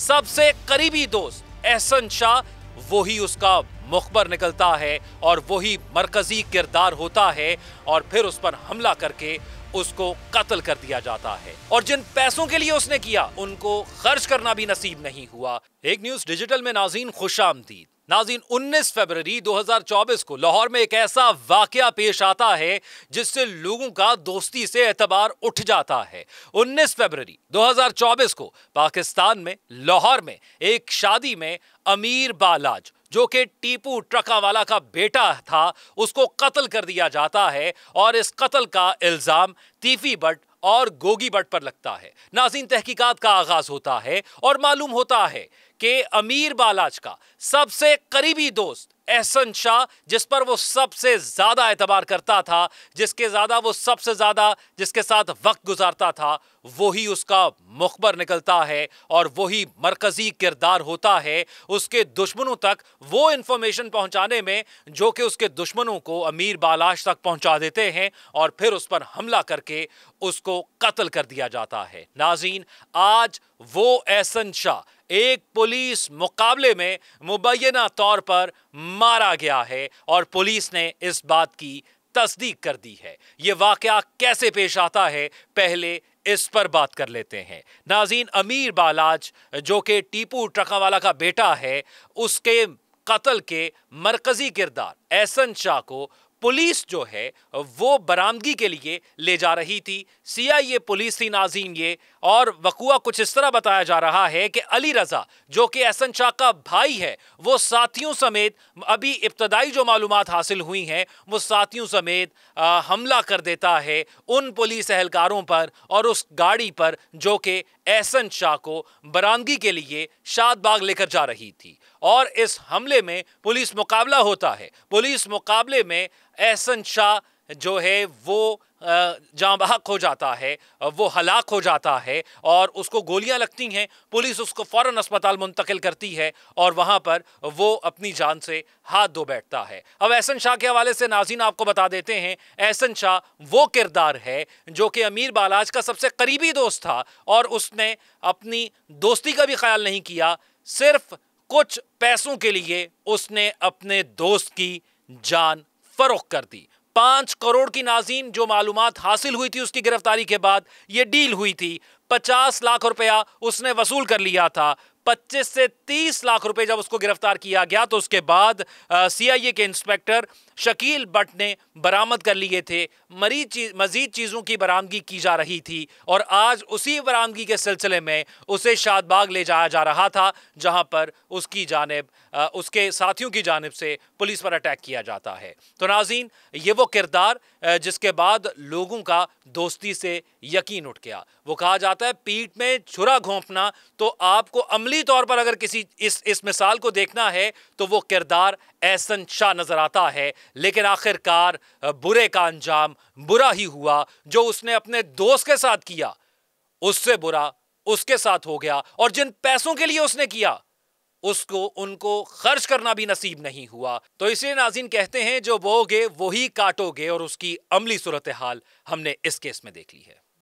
सबसे करीबी दोस्त एहसन शाह वही उसका मुखबर निकलता है और वही मरकजी किरदार होता है और फिर उस पर हमला करके उसको कत्ल कर दिया जाता है। और जिन पैसों के लिए उसने किया उनको खर्च करना भी नसीब नहीं हुआ। एक न्यूज डिजिटल में नाज़रीन खुशामदीद। नाज़रीन 19 फरवरी 2024 को लाहौर में एक ऐसा वाकया पेश आता है जिससे लोगों का दोस्ती से एतबार उठ जाता है। 19 फरवरी 2024 को पाकिस्तान में लाहौर में एक शादी में अमीर बालाज जो कि टीपू ट्रकावाला का बेटा था उसको कत्ल कर दिया जाता है और इस कत्ल का इल्जाम तीफी बट और गोगी बट पर लगता है। नाज़रीन तहकीकात का आगाज होता है और मालूम होता है कि अमीर बालाज का सबसे करीबी दोस्त एहसन शाह, जिस पर वो सबसे ज्यादा एतबार करता था, जिसके साथ वक्त गुजारता था, वही उसका मुखबर निकलता है और वही मरकजी किरदार होता है उसके दुश्मनों तक वो इंफॉर्मेशन पहुंचाने में जो कि उसके दुश्मनों को अमीर बालाज तक पहुंचा देते हैं और फिर उस पर हमला करके उसको कत्ल कर दिया जाता है। नाज़रीन आज वो एहसन शाह एक पुलिस मुकाबले में मुबैना तौर पर मारा गया है और पुलिस ने इस बात की तस्दीक कर दी है। यह वाकया कैसे पेश आता है पहले इस पर बात कर लेते हैं। नाज़रीन अमीर बालाज जो कि टीपू ट्रकावाला का बेटा है उसके कत्ल के मरकजी किरदार एहसन शाह को पुलिस जो है वो बरामदगी के लिए ले जा रही थी। सीआईए पुलिस थी नाज़रीन ये, और वक़ुआ कुछ इस तरह बताया जा रहा है कि अली रजा जो कि एहसन शाह का भाई है वो साथियों समेत, अभी इब्तदाई जो मालूमात हासिल हुई हैं, वो साथियों समेत हमला कर देता है उन पुलिस एहलकारों पर और उस गाड़ी पर जो कि एहसन शाह को बरामदगी के लिए शादबाग लेकर जा रही थी। और इस हमले में पुलिस मुकाबला होता है। पुलिस मुकाबले में एहसन शाह जो है वो जाँ बहक हो जाता है, वो हलाक हो जाता है और उसको गोलियां लगती हैं। पुलिस उसको फौरन अस्पताल मुंतकिल करती है और वहां पर वो अपनी जान से हाथ धो बैठता है। अब एहसन शाह के हवाले से नाज़रीन आपको बता देते हैं, एहसन शाह वो किरदार है जो कि अमीर बालाज का सबसे करीबी दोस्त था और उसने अपनी दोस्ती का भी ख्याल नहीं किया, सिर्फ कुछ पैसों के लिए उसने अपने दोस्त की जान फरोख्त कर दी। 5 करोड़ की नाज़रीन जो मालूमात हासिल हुई थी उसकी गिरफ्तारी के बाद ये डील हुई थी। 50 लाख रुपया उसने वसूल कर लिया था। 25 से 30 लाख रुपए जब उसको गिरफ्तार किया गया तो उसके बाद सीआईए के इंस्पेक्टर शकील बट ने बरामद कर लिए थे। मजीद चीज़ों की बरामदगी की जा रही थी और आज उसी बरामदगी के सिलसिले में उसे शादबाग ले जाया जा रहा था जहां पर उसकी जानिब उसके साथियों की जानिब से पुलिस पर अटैक किया जाता है। तो नाज़रीन ये वो किरदार जिसके बाद लोगों का दोस्ती से यकीन उठ गया। वो कहा जाता है पीठ में छुरा घोंपना, तो आपको अमली तौर पर अगर किसी इस मिसाल को देखना है तो वो किरदार एहसन शाह नजर आता है। लेकिन आखिरकार बुरे का अंजाम बुरा ही हुआ। जो उसने अपने दोस्त के साथ किया उससे बुरा उसके साथ हो गया और जिन पैसों के लिए उसने किया उनको खर्च करना भी नसीब नहीं हुआ। तो इसलिए नाज़रीन कहते हैं जो बोओगे वही काटोगे और उसकी अमली सूरत हाल हमने इस केस में देख ली है।